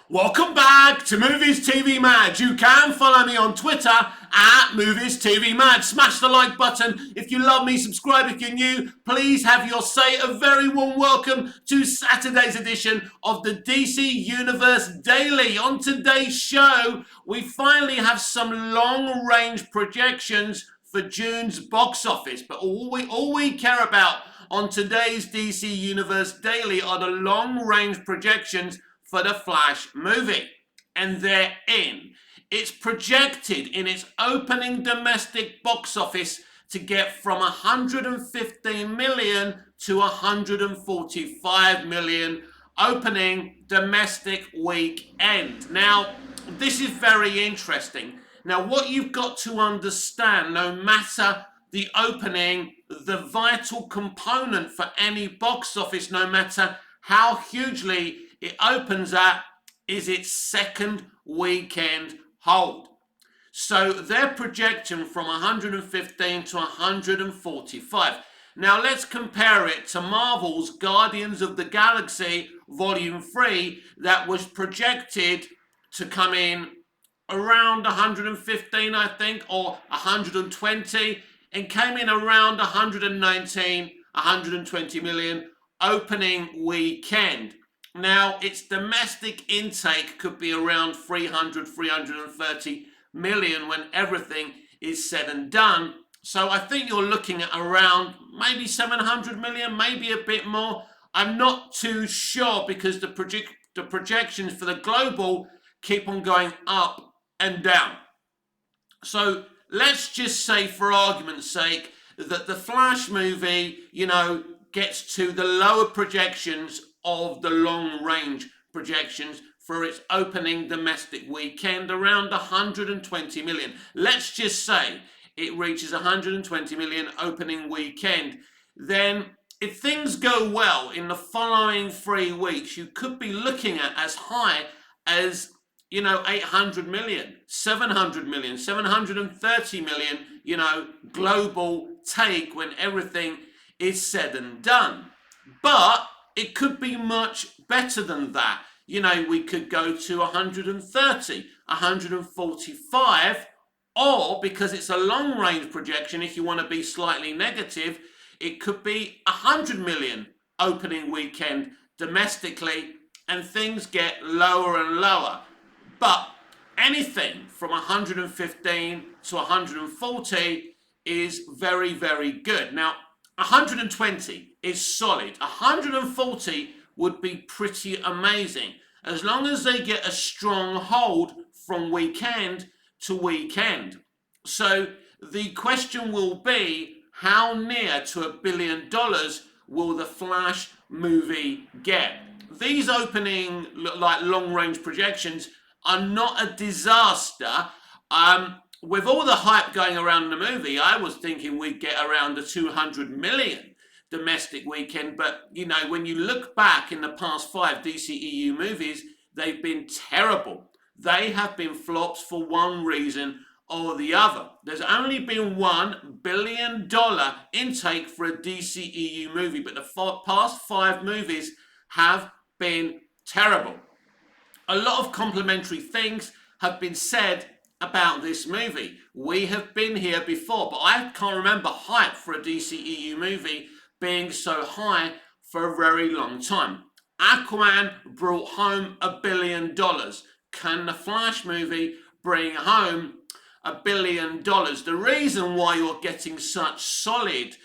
Welcome back to Movies TV Mad. You can follow me on Twitter at Movies TV Mad. Smash the like button if you love me. Subscribe if you're new. Please have your say. A very warm welcome to Saturday's edition of the DC Universe Daily. On today's show, we finally have some long-range projections for June's box office. But all we care about on today's DC Universe Daily are the long-range projections for the Flash movie, and they're in. It's projected in its opening domestic box office to get from 115 million to 145 million opening domestic weekend. Now, this is very interesting. Now, what you've got to understand, no matter the opening, the vital component for any box office, no matter how hugely it opens at, is its second weekend hold. So they're projecting from 115 to 145. Now let's compare it to Marvel's Guardians of the Galaxy Volume 3 that was projected to come in around 115, I think, or 120, and came in around 119, 120 million opening weekend. Now, its domestic intake could be around 300, 330 million when everything is said and done. So I think you're looking at around maybe 700 million, maybe a bit more. I'm not too sure because the projections for the global keep on going up and down. So let's just say, for argument's sake, that the Flash movie, gets to the lower projections of the long-range projections for its opening domestic weekend, around 120 million. Let's just say it reaches 120 million opening weekend. Then, if things go well in the following 3 weeks, you could be looking at as high as 800 million, 700 million, 730 million, global take when everything is said and done. But it could be much better than that. We could go to 130, 145, or because it's a long range projection, if you want to be slightly negative, it could be 100 million opening weekend domestically, and things get lower and lower. But anything from 115 to 140 is very, very good. Now, 120 is solid. 140 would be pretty amazing, as long as they get a strong hold from weekend to weekend. So the question will be, how near to $1 billion will the Flash movie get? These opening long-range projections are not a disaster. With all the hype going around the movie, I was thinking we'd get around the 200 million domestic weekend. But, when you look back in the past 5 DCEU movies, they've been terrible. They have been flops for one reason or the other. There's only been $1 billion intake for a DCEU movie, but the past 5 movies have been terrible. A lot of complimentary things have been said about this movie. We have been here before, but I can't remember hype for a DCEU movie being so high for a very long time. Aquaman brought home $1 billion. Can the Flash movie bring home $1 billion? The reason why you're getting such solid,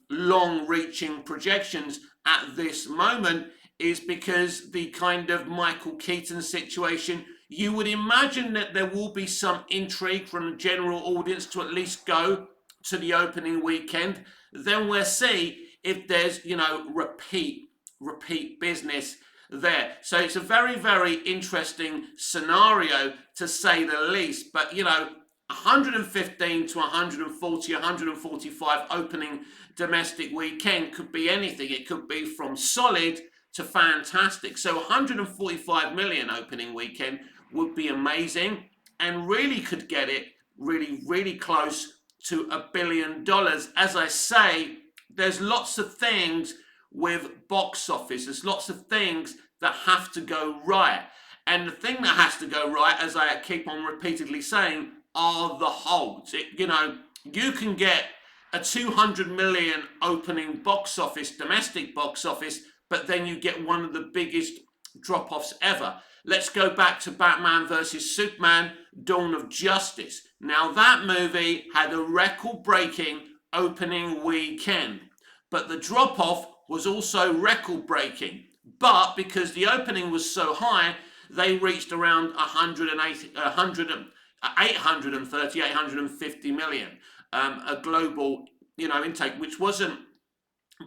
long-reaching projections at this moment is because the kind of Michael Keaton situation, you would imagine that there will be some intrigue from the general audience to at least go to the opening weekend. Then we'll see if there's, repeat business there. So it's a very, very interesting scenario, to say the least. But, 115 to 140, 145 opening domestic weekend could be anything. It could be from solid to fantastic. So 145 million opening weekend would be amazing, and really could get it really, really close to $1 billion. As I say, there's lots of things with box office. There's lots of things that have to go right. And the thing that has to go right, as I keep on repeatedly saying, are the holds. You can get a 200 million opening box office, domestic box office, but then you get one of the biggest drop-offs ever. Let's go back to Batman vs Superman, Dawn of Justice. Now that movie had a record-breaking opening weekend, but the drop-off was also record-breaking. But because the opening was so high, they reached around 850 million, a global, intake, which wasn't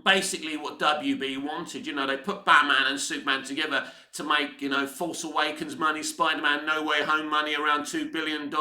basically what WB wanted. They put Batman and Superman together to make, Force Awakens money, Spider-Man No Way Home money, around $2 billion.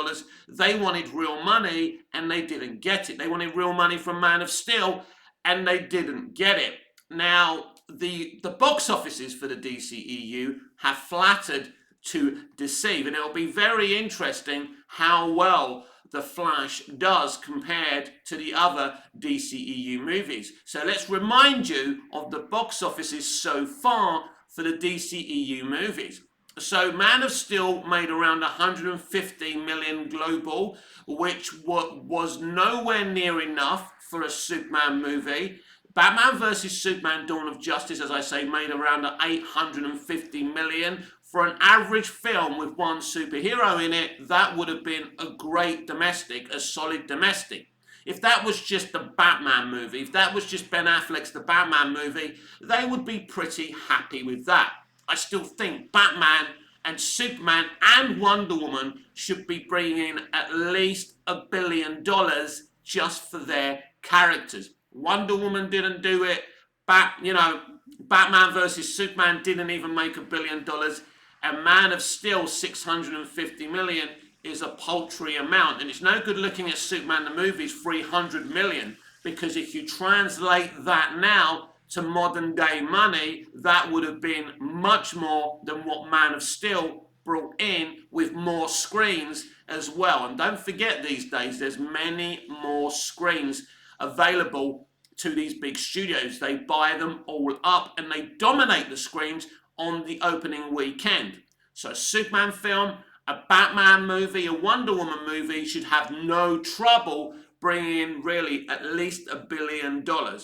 They wanted real money, and they didn't get it. They wanted real money from Man of Steel, and they didn't get it. Now, the box offices for the DCEU have flattered to deceive, and it'll be very interesting how well The Flash does compared to the other DCEU movies. So let's remind you of the box offices so far for the DCEU movies. So Man of Steel made around 150 million global, which was nowhere near enough for a Superman movie. Batman vs Superman Dawn of Justice, as I say, made around 850 million. For an average film with one superhero in it, that would have been a great domestic, a solid domestic. If that was just the Batman movie, if that was just Ben Affleck's The Batman movie, they would be pretty happy with that. I still think Batman and Superman and Wonder Woman should be bringing in at least $1 billion just for their characters. Wonder Woman didn't do it. Batman vs Superman didn't even make $1 billion. And Man of Steel, 650 million, is a paltry amount. And it's no good looking at Superman the movie's 300 million, because if you translate that now to modern day money, that would have been much more than what Man of Steel brought in, with more screens as well. And don't forget, these days there's many more screens available to these big studios. They buy them all up and they dominate the screens on the opening weekend. So a Superman film, a Batman movie, a Wonder Woman movie should have no trouble bringing in really at least $1 billion,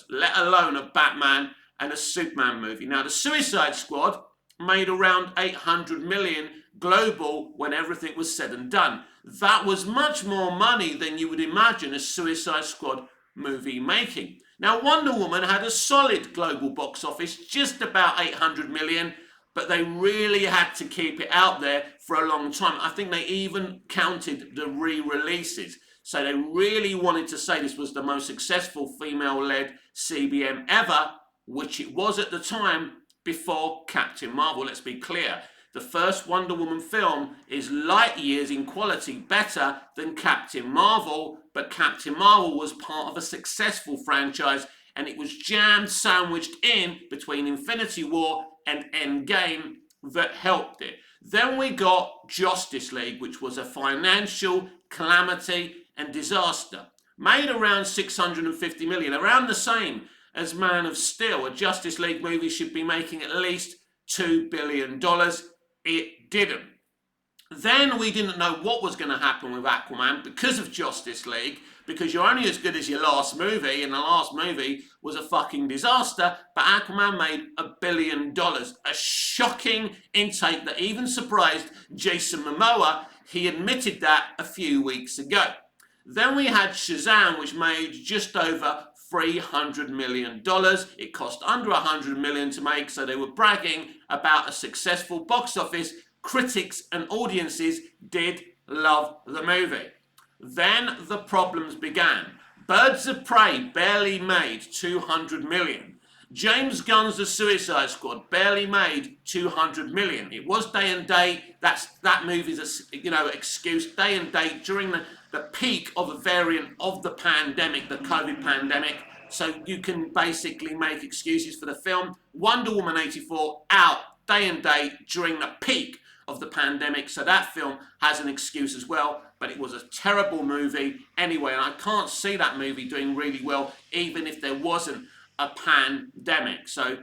let alone a Batman and a Superman movie. Now the Suicide Squad made around 800 million global when everything was said and done. That was much more money than you would imagine a Suicide Squad movie making. Now Wonder Woman had a solid global box office, just about 800 million, but they really had to keep it out there for a long time. I think they even counted the re-releases. So they really wanted to say this was the most successful female-led CBM ever, which it was at the time before Captain Marvel. Let's be clear. The first Wonder Woman film is light years in quality better than Captain Marvel, but Captain Marvel was part of a successful franchise, and it was jammed, sandwiched in between Infinity War and Endgame that helped it. Then we got Justice League, which was a financial calamity and disaster. Made around 650 million, around the same as Man of Steel. A Justice League movie should be making at least $2 billion. It didn't. Then we didn't know what was going to happen with Aquaman because of Justice League, because you're only as good as your last movie, and the last movie was a fucking disaster, but Aquaman made $1 billion. A shocking intake that even surprised Jason Momoa. He admitted that a few weeks ago. Then we had Shazam, which made just over $300 million. It cost under $100 million to make, so they were bragging about a successful box office. Critics and audiences did love the movie. Then the problems began. Birds of Prey barely made $200 million. James Gunn's The Suicide Squad barely made $200 million. It was day and date. That movie's excuse. Day and date during the peak of a variant of the pandemic, the COVID pandemic. So you can basically make excuses for the film. Wonder Woman 84 out day and date during the peak of the pandemic. So that film has an excuse as well. But it was a terrible movie anyway. And I can't see that movie doing really well, even if there wasn't a pandemic. So,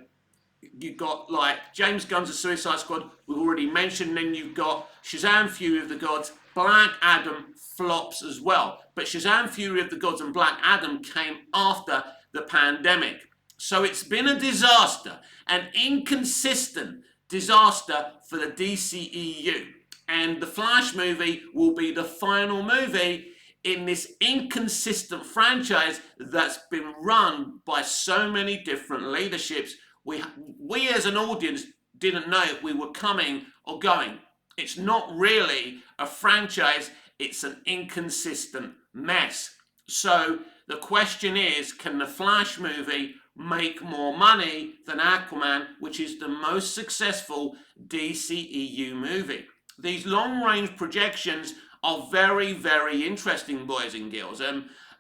you've got like James Gunn's The Suicide Squad, we've already mentioned. Then you've got Shazam! Fury of the Gods. Black Adam flops as well. But Shazam! Fury of the Gods and Black Adam came after the pandemic. So it's been a disaster, an inconsistent disaster for the DCEU. And the Flash movie will be the final movie in this inconsistent franchise that's been run by so many different leaderships. We as an audience didn't know if we were coming or going. It's not really a franchise, it's an inconsistent mess. So the question is, can the Flash movie make more money than Aquaman, which is the most successful DCEU movie? These long-range projections are very, very interesting, boys and girls.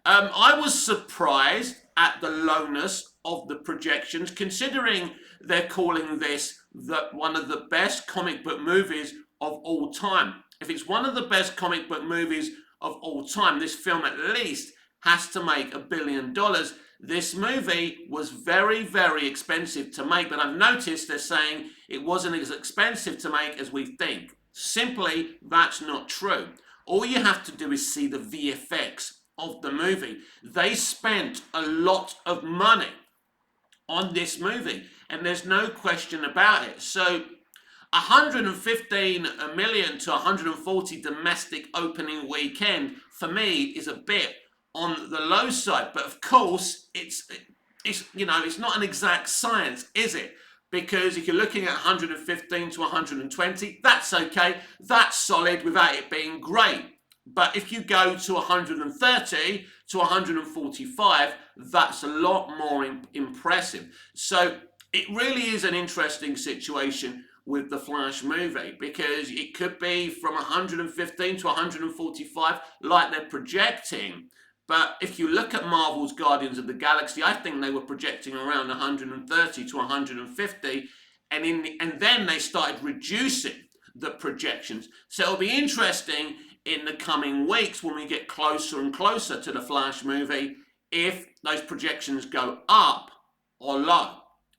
I was surprised at the lowness of the projections, considering they're calling this one of the best comic book movies of all time. If it's one of the best comic book movies of all time, this film at least has to make $1 billion. This movie was very, very expensive to make, but I've noticed they're saying it wasn't as expensive to make as we think. Simply, that's not true. All you have to do is see the VFX of the movie. They spent a lot of money on this movie, and there's no question about it. So 115 million to 140 domestic opening weekend for me is a bit on the low side, but of course it's not an exact science, is it? Because if you're looking at 115 to 120, that's okay, that's solid without it being great. But if you go to 130 to 145, that's a lot more impressive. So it really is an interesting situation with the Flash movie, because it could be from 115 to 145 like they're projecting. But if you look at Marvel's Guardians of the Galaxy, I think they were projecting around 130 to 150, and then they started reducing the projections. So it'll be interesting in the coming weeks when we get closer and closer to the Flash movie if those projections go up or low.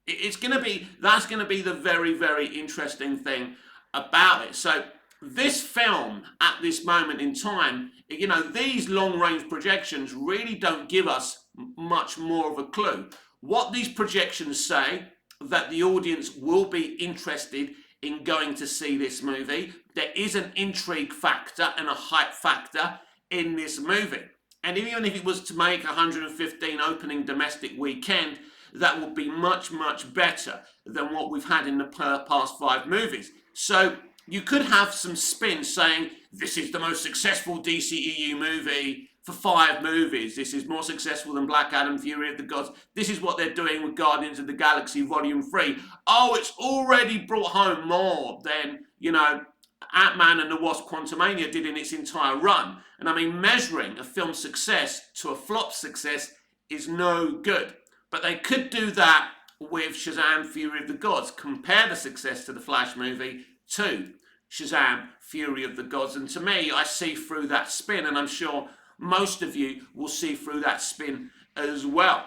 That's going to be the very, very interesting thing about it. So this film at this moment in time, these long-range projections really don't give us much more of a clue. What these projections say, that the audience will be interested in going to see this movie. There is an intrigue factor and a hype factor in this movie. And even if it was to make 115 opening domestic weekend, that would be much, much better than what we've had in the past 5 movies. So you could have some spin saying, this is the most successful DCEU movie for 5 movies. This is more successful than Black Adam, Fury of the Gods. This is what they're doing with Guardians of the Galaxy Volume 3. Oh, it's already brought home more than, Ant-Man and the Wasp Quantumania did in its entire run. And I mean, measuring a film's success to a flop success is no good. But they could do that with Shazam! Fury of the Gods. Compare the success to the Flash movie to Shazam! Fury of the Gods. And to me, I see through that spin, and I'm sure most of you will see through that spin as well.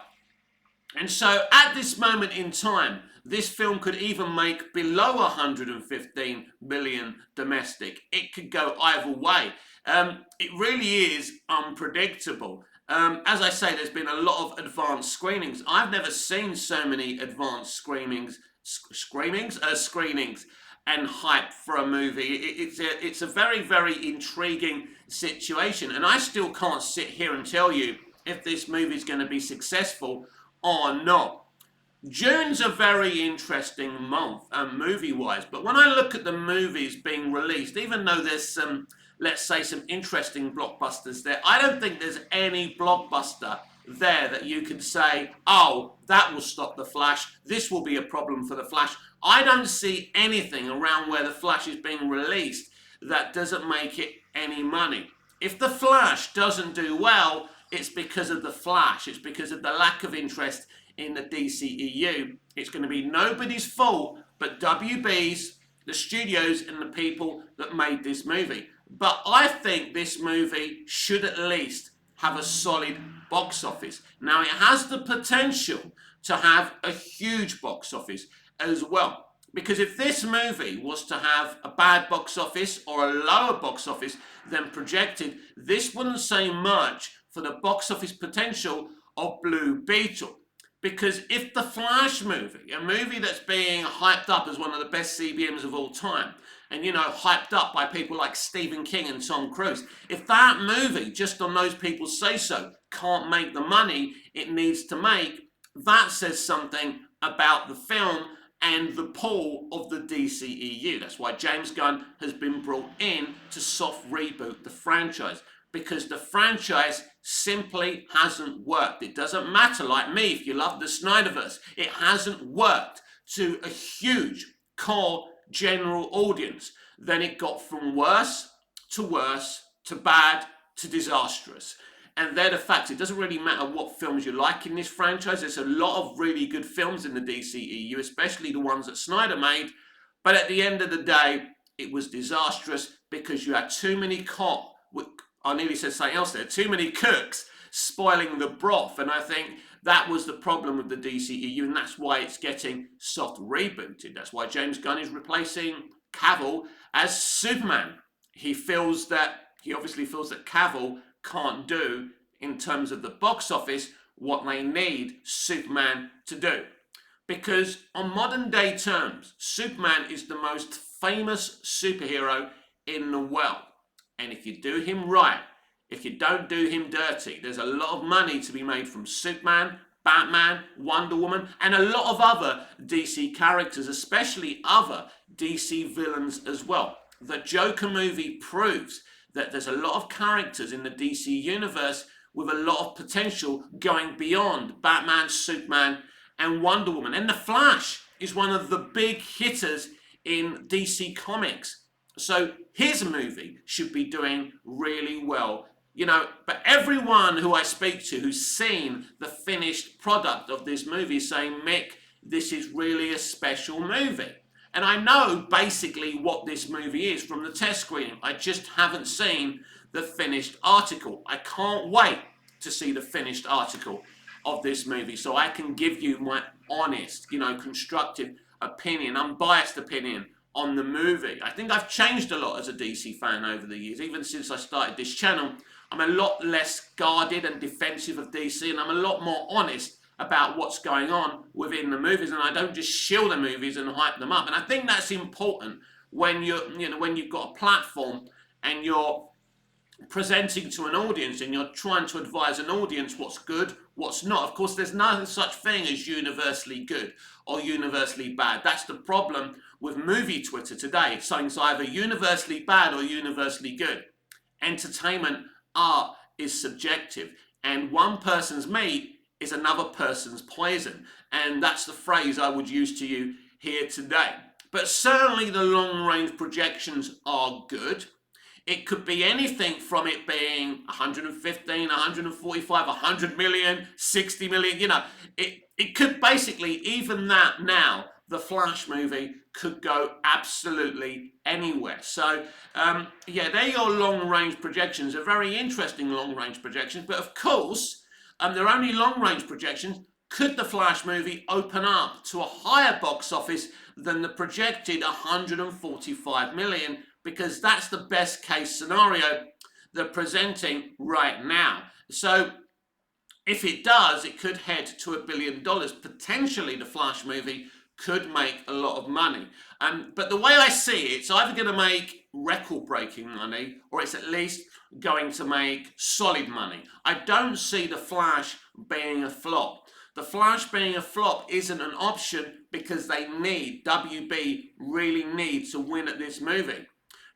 And so at this moment in time, this film could even make below 115 million domestic. It could go either way. It really is unpredictable. As I say, there's been a lot of advanced screenings. I've never seen so many advanced screenings and hype for a movie. It's a very, very intriguing situation, and I still can't sit here and tell you if this movie is going to be successful or not. June's a very interesting month, movie-wise, but when I look at the movies being released, even though there's some, let's say, some interesting blockbusters there, I don't think there's any blockbuster there that you can say, oh, that will stop the Flash, this will be a problem for the Flash. I don't see anything around where the Flash is being released that doesn't make it any money. If the Flash doesn't do well, it's because of the Flash. It's because of the lack of interest in the DCEU. It's going to be nobody's fault but WB's, the studios, and the people that made this movie. But I think this movie should at least have a solid box office. Now, it has the potential to have a huge box office. as well. Because if this movie was to have a bad box office or a lower box office than projected, this wouldn't say much for the box office potential of Blue Beetle. Because if the Flash movie, a movie that's being hyped up as one of the best CBMs of all time, and hyped up by people like Stephen King and Tom Cruise, if that movie, just on those people's say so, can't make the money it needs to make, that says something about the film and the pull of the DCEU. That's why James Gunn has been brought in to soft reboot the franchise, because the franchise simply hasn't worked. It doesn't matter, like me, if you love the Snyderverse, it hasn't worked to a huge core general audience. Then it got from worse to bad to disastrous. And they're the facts. It doesn't really matter what films you like in this franchise. There's a lot of really good films in the DCEU, especially the ones that Snyder made. But at the end of the day, it was disastrous because you had too many I nearly said something else there, too many cooks spoiling the broth. And I think that was the problem with the DCEU, and that's why it's getting soft rebooted. That's why James Gunn is replacing Cavill as Superman. He obviously feels that Cavill can't do in terms of the box office what they need Superman to do. Because on modern day terms, Superman is the most famous superhero in the world. And if you do him right, if you don't do him dirty, there's a lot of money to be made from Superman, Batman, Wonder Woman, and a lot of other DC characters, especially other DC villains as well. The Joker movie proves that there's a lot of characters in the DC universe with a lot of potential going beyond Batman, Superman, and Wonder Woman. And The Flash is one of the big hitters in DC Comics. So his movie should be doing really well. But everyone who I speak to who's seen the finished product of this movie is saying, Mick, this is really a special movie. And I know basically what this movie is from the test screening. I just haven't seen the finished article. I can't wait to see the finished article of this movie so I can give you my honest, constructive opinion, unbiased opinion on the movie. I think I've changed a lot as a DC fan over the years. Even since I started this channel, I'm a lot less guarded and defensive of DC, and I'm a lot more honest about what's going on within the movies, and I don't just shill the movies and hype them up. And I think that's important when when you've got a platform and you're presenting to an audience and you're trying to advise an audience what's good, what's not. Of course, there's no such thing as universally good or universally bad. That's the problem with movie Twitter today. Something's either universally bad or universally good. Entertainment, art is subjective, and one person's meat is another person's poison. And that's the phrase I would use to you here today. But certainly the long-range projections are good. It could be anything from it being 115, 145, 100 million, 60 million, it could basically, even that now, the Flash movie could go absolutely anywhere. So, they're your long-range projections. They're very interesting long-range projections. But of course, they're only long-range projections. Could the Flash movie open up to a higher box office than the projected 145 million? Because that's the best case scenario they're presenting right now. So if it does, it could head to $1 billion. Potentially the Flash movie could make a lot of money. But the way I see it, it's either going to make record-breaking money or it's at least going to make solid money. I don't see the Flash being a flop. The Flash being a flop isn't an option because WB really need to win at this movie.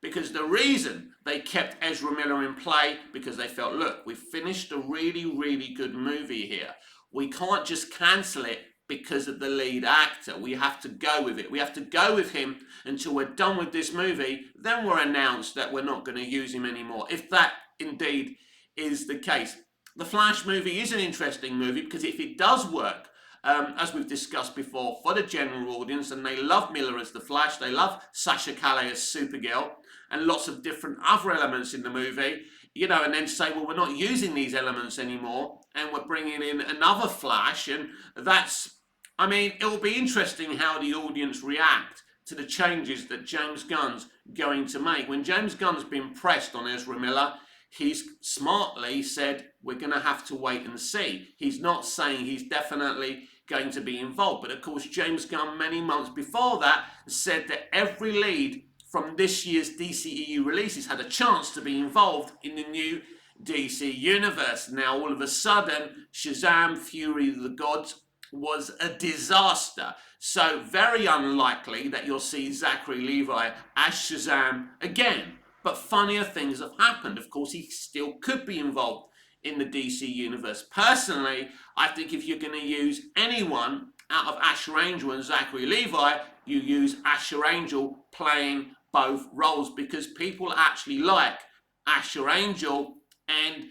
Because the reason they kept Ezra Miller in play, because they felt, look, we've finished a really, really good movie here. We can't just cancel it because of the lead actor. We have to go with it. We have to go with him until we're done with this movie. Then we're announced that we're not going to use him anymore, if that indeed is the case. The Flash movie is an interesting movie because if it does work, as we've discussed before, for the general audience, and they love Miller as the Flash, they love Sasha Calle as Supergirl, and lots of different other elements in the movie, and then say, well, we're not using these elements anymore, and we're bringing in another Flash, and that's I mean, it will be interesting how the audience react to the changes that James Gunn's going to make. When James Gunn's been pressed on Ezra Miller, he's smartly said, we're going to have to wait and see. He's not saying he's definitely going to be involved. But of course, James Gunn, many months before that, said that every lead from this year's DCEU releases had a chance to be involved in the new DC universe. Now, all of a sudden, Shazam! Fury of the Gods was a disaster. So very unlikely that you'll see Zachary Levi as Shazam again. But funnier things have happened. Of course, he still could be involved in the DC universe. Personally, I think if you're going to use anyone out of Asher Angel and Zachary Levi, you use Asher Angel playing both roles, because people actually like Asher Angel, and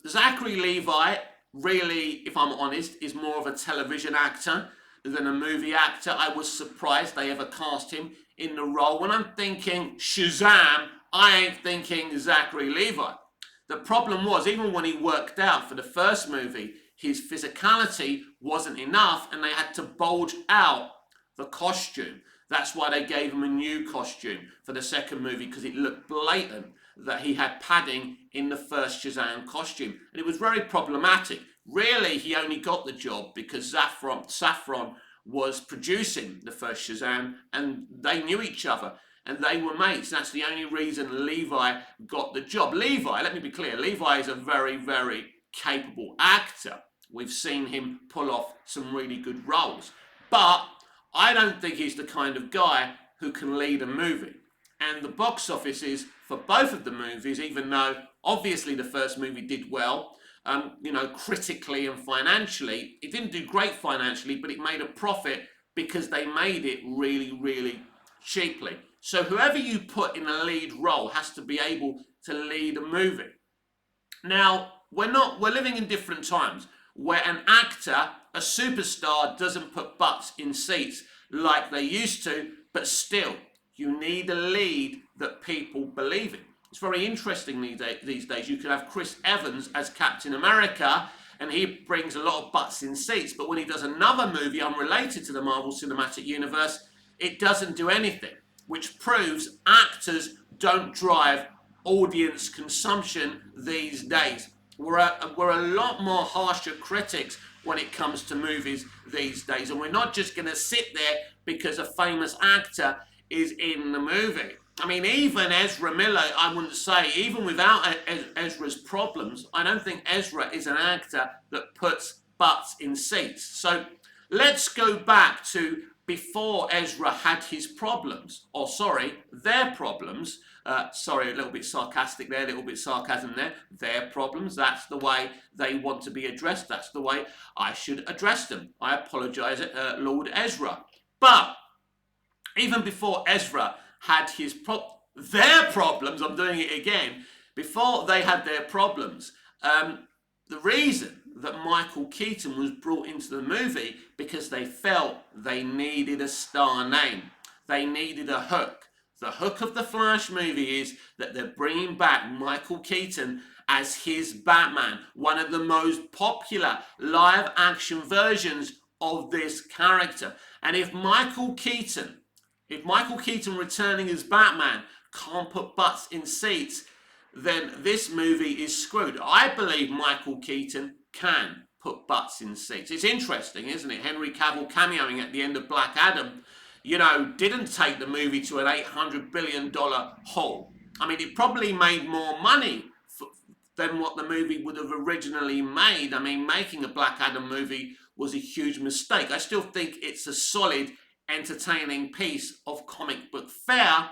Zachary Levi, really, if I'm honest, is more of a television actor than a movie actor. I was surprised they ever cast him in the role. When I'm thinking Shazam, I ain't thinking Zachary Levi. The problem was, even when he worked out for the first movie, his physicality wasn't enough and they had to bulge out the costume. That's why they gave him a new costume for the second movie, because it looked blatant that he had padding in the first Shazam costume. And it was very problematic. Really, he only got the job because Safran was producing the first Shazam and they knew each other and they were mates. That's the only reason Levi got the job. Levi, let me be clear, Levi is a very, very capable actor. We've seen him pull off some really good roles. But I don't think he's the kind of guy who can lead a movie. And the box offices for both of the movies, even though obviously the first movie did well, critically and financially, it didn't do great financially, but it made a profit because they made it really, really cheaply. So whoever you put in a lead role has to be able to lead a movie. Now, we're living in different times where an actor, a superstar, doesn't put butts in seats like they used to, but still, you need a lead that people believe in. It's very interesting these days. You could have Chris Evans as Captain America, and he brings a lot of butts in seats, but when he does another movie unrelated to the Marvel Cinematic Universe, it doesn't do anything, which proves actors don't drive audience consumption these days. We're a lot more harsher critics when it comes to movies these days, and we're not just going to sit there because a famous actor is in the movie. I mean, even Ezra Miller, I wouldn't say, even without Ezra's problems, I don't think Ezra is an actor that puts butts in seats. So let's go back to before Ezra had his problems, their problems. A little bit sarcastic there, a little bit sarcasm there. Their problems, that's the way they want to be addressed. That's the way I should address them. I apologize, Lord Ezra. But even before Ezra had their problems, I'm doing it again, before they had their problems, the reason that Michael Keaton was brought into the movie, because they felt they needed a star name. They needed a hook. The hook of the Flash movie is that they're bringing back Michael Keaton as his Batman, one of the most popular live action versions of this character. And if Michael Keaton returning as Batman can't put butts in seats, then this movie is screwed. I believe Michael Keaton can put butts in seats. It's interesting, isn't it? Henry Cavill cameoing at the end of Black Adam, didn't take the movie to an $800 billion hole. I mean, it probably made more money than what the movie would have originally made. I mean, making a Black Adam movie was a huge mistake. I still think it's a solid, entertaining piece of comic book fare,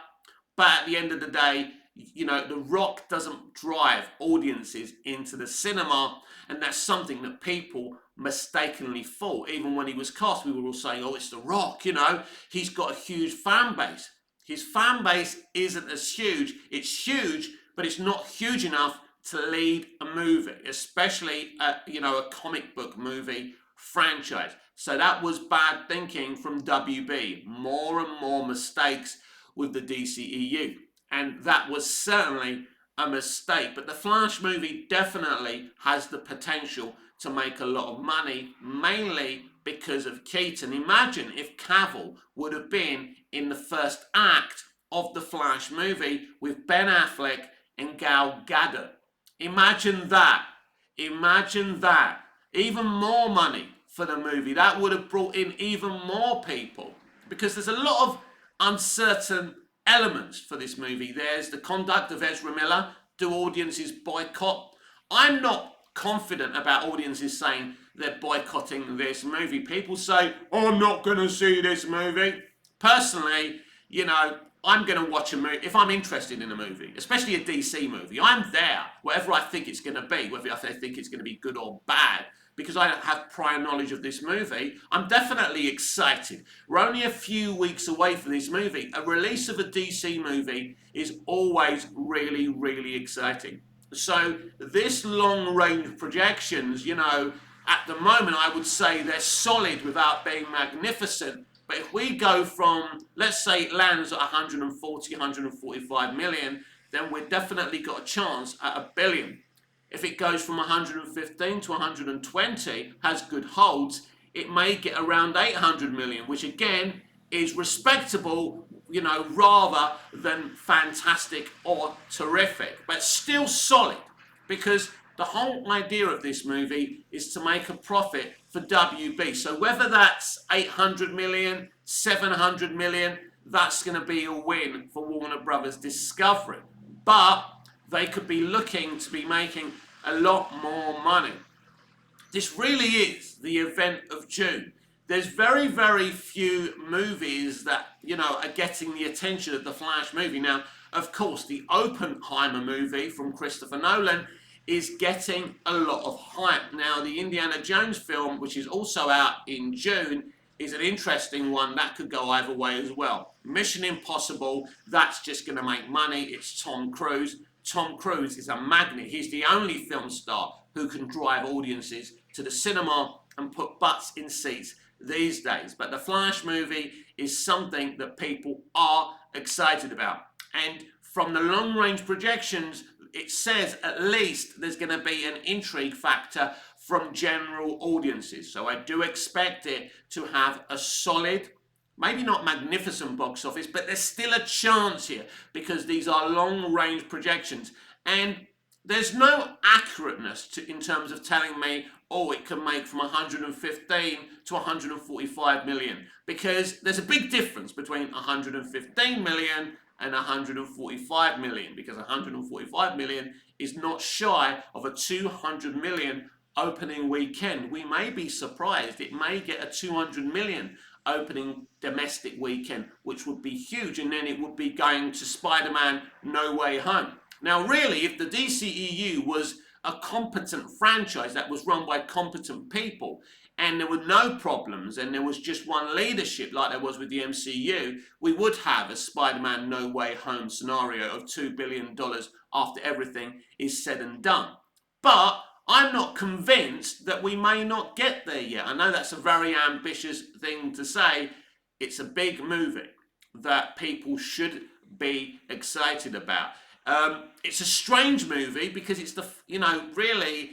but at the end of the day, The Rock doesn't drive audiences into the cinema, and that's something that people mistakenly thought. Even when he was cast, we were all saying, oh, it's The Rock, he's got a huge fan base. His fan base isn't as huge. It's huge, but it's not huge enough to lead a movie, especially a comic book movie franchise. So that was bad thinking from WB. More and more mistakes with the DCEU. And that was certainly a mistake. But the Flash movie definitely has the potential to make a lot of money, mainly because of Keaton. Imagine if Cavill would have been in the first act of the Flash movie with Ben Affleck and Gal Gadot. Imagine that. Imagine that. Even more money for the movie. That would have brought in even more people, because there's a lot of uncertain elements for this movie. There's the conduct of Ezra Miller. Do audiences boycott? I'm not confident about audiences saying they're boycotting this movie. People say, I'm not going to see this movie. Personally, you know, I'm going to watch a movie. If I'm interested in a movie, especially a DC movie, I'm there, whatever I think it's going to be, whether I think it's going to be good or bad, because I don't have prior knowledge of this movie. I'm definitely excited. We're only a few weeks away from this movie. A release of a DC movie is always really, really exciting. So this long-range projections, you know, at the moment I would say they're solid without being magnificent. But if we go from, let's say it lands at 140, 145 million, then we've definitely got a chance at $1 billion. If it goes from 115 to 120, has good holds, it may get around 800 million, which again is respectable, you know, rather than fantastic or terrific, but still solid, because the whole idea of this movie is to make a profit for WB. So whether that's 800 million, 700 million, that's going to be a win for Warner Brothers Discovery. But they could be looking to be making a lot more money. This really is the event of June. There's very, very few movies that, you know, are getting the attention of the Flash movie. Now, of course, the Oppenheimer movie from Christopher Nolan is getting a lot of hype. Now, the Indiana Jones film, which is also out in June, is an interesting one. That could go either way as well. Mission Impossible, that's just going to make money. It's Tom Cruise. Tom Cruise is a magnet. He's the only film star who can drive audiences to the cinema and put butts in seats these days. But the Flash movie is something that people are excited about. And from the long-range projections, it says at least there's going to be an intrigue factor from general audiences. So I do expect it to have a solid, maybe not magnificent box office, but there's still a chance here because these are long-range projections. And there's no accurateness in terms of telling me, oh, it can make from 115 to 145 million, because there's a big difference between 115 million and 145 million, because 145 million is not shy of a 200 million opening weekend. We may be surprised. It may get a 200 million opening domestic weekend, which would be huge, and then it would be going to Spider-Man No Way Home. Now, really, if the DCEU was a competent franchise that was run by competent people, and there were no problems, and there was just one leadership like there was with the MCU, we would have a Spider-Man No Way Home scenario of $2 billion after everything is said and done. But I'm not convinced that we may not get there yet. I know that's a very ambitious thing to say. It's a big movie that people should be excited about. It's a strange movie because it's the, you know, really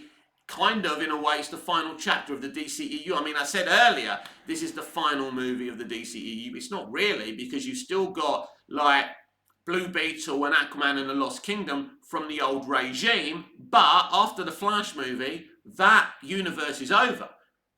kind of in a way it's the final chapter of the DCEU. I mean, I said earlier, this is the final movie of the DCEU. It's not really, because you've still got like Blue Beetle and Aquaman and the Lost Kingdom from the old regime, but after the Flash movie, that universe is over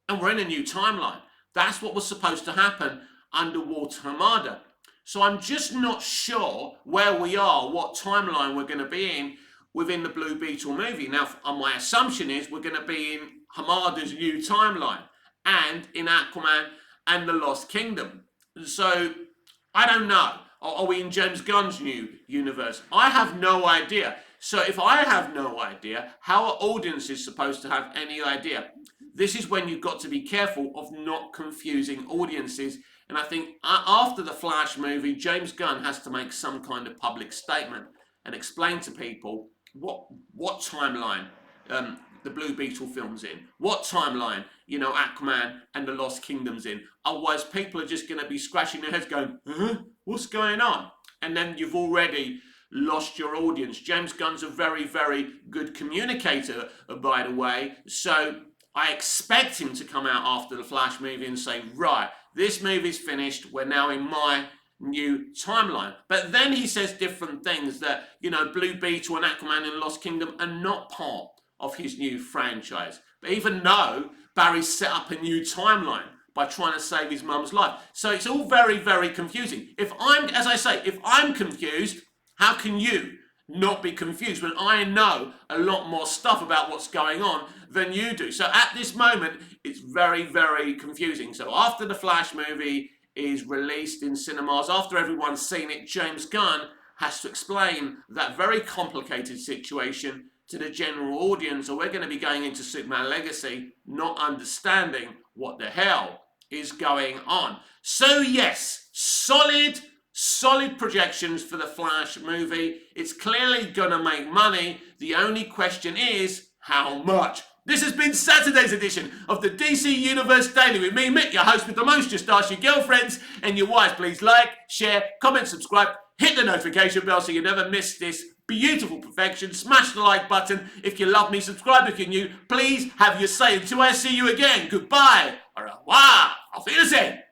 and we're in a new timeline. That's what was supposed to happen under Walter Hamada. So I'm just not sure where we are, what timeline we're going to be in within the Blue Beetle movie. Now, my assumption is we're going to be in Hamada's new timeline and in Aquaman and the Lost Kingdom. So I don't know. Are we in James Gunn's new universe? I have no idea. So if I have no idea, how are audiences supposed to have any idea? This is when you've got to be careful of not confusing audiences. And I think after the Flash movie, James Gunn has to make some kind of public statement and explain to people what timeline the Blue Beetle film's in, what timeline, you know, Aquaman and the Lost Kingdom's in. Otherwise, people are just going to be scratching their heads going, what's going on? And then you've already lost your audience. James Gunn's a very, very good communicator, by the way. So I expect him to come out after the Flash movie and say, right, this movie's finished, we're now in my new timeline. But then he says different things that, Blue Beetle and Aquaman and Lost Kingdom are not part of his new franchise. But even though Barry's set up a new timeline by trying to save his mum's life. So it's all very, very confusing. If I'm confused, how can you not be confused when I know a lot more stuff about what's going on than you do? So at this moment, it's very, very confusing. So after the Flash movie is released in cinemas, after everyone's seen it, James Gunn has to explain that very complicated situation to the general audience, or we're going to be going into Superman Legacy not understanding what the hell is going on. So yes, solid projections for the Flash movie. It's clearly gonna make money. The only question is, how much? This has been Saturday's edition of the DC Universe Daily with me, Mick, your host with the most. Just ask your girlfriends and your wives. Please like, share, comment, subscribe, hit the notification bell so you never miss this beautiful perfection. Smash the like button if you love me. Subscribe if you're new. Please have your say. Until I see you again, goodbye. Au revoir. Auf Wiedersehen.